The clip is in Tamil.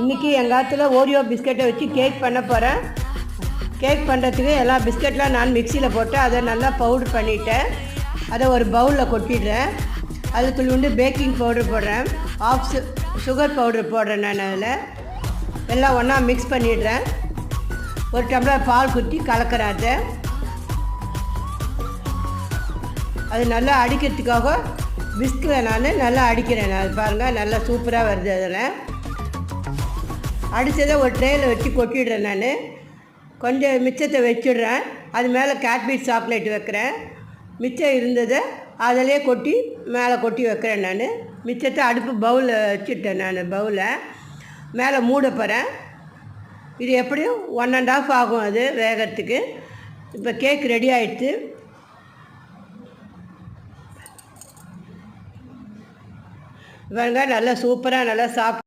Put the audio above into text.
இன்றைக்கி எங்கள் ஆற்றுல ஓரியோ பிஸ்கெட்டை வச்சு கேக் பண்ண போகிறேன். கேக் பண்ணுறதுக்கு எல்லா பிஸ்கெட்லாம் நான் மிக்சியில் போட்டு அதை நல்லா பவுட்ரு பண்ணிவிட்டேன். அதை ஒரு பவுலில் கொட்டிடுறேன். அது துளிவுண்டு பேக்கிங் பவுட்ரு போடுறேன், ஆஃப் சுகர் பவுட்ரு போடுறேன். நான் அதில் எல்லாம் ஒன்றா மிக்ஸ் பண்ணிடுறேன். ஒரு டம்ளர் பால் ஊற்றி கலக்கிறேன். அது நல்லா அடிக்கிறதுக்காக விஸ்கில் நான் நல்லா அடிக்கிறேன். அது பாருங்கள், நல்லா சூப்பராக வருது. அதில் அடித்ததை ஒரு ட்ரேயில் வச்சு கொட்டிடுறேன். நான் கொஞ்சம் மிச்சத்தை வச்சுடுறேன். அது மேலே கேட்பீட் சாக்லேட் வைக்கிறேன். மிச்சம் இருந்ததை அதிலே கொட்டி மேலே கொட்டி வைக்கிறேன். நான் மிச்சத்தை அடுப்பு பவுலில் வச்சுட்டேன். நான் பவுலை மேலே மூட போகிறேன். இது எப்படியும் 1.5 ஆகும் அது வேகிறதுக்கு. இப்போ கேக் ரெடி ஆகிடுச்சு. இவங்க நல்லா சூப்பராக நல்லா சாப்பிட்டு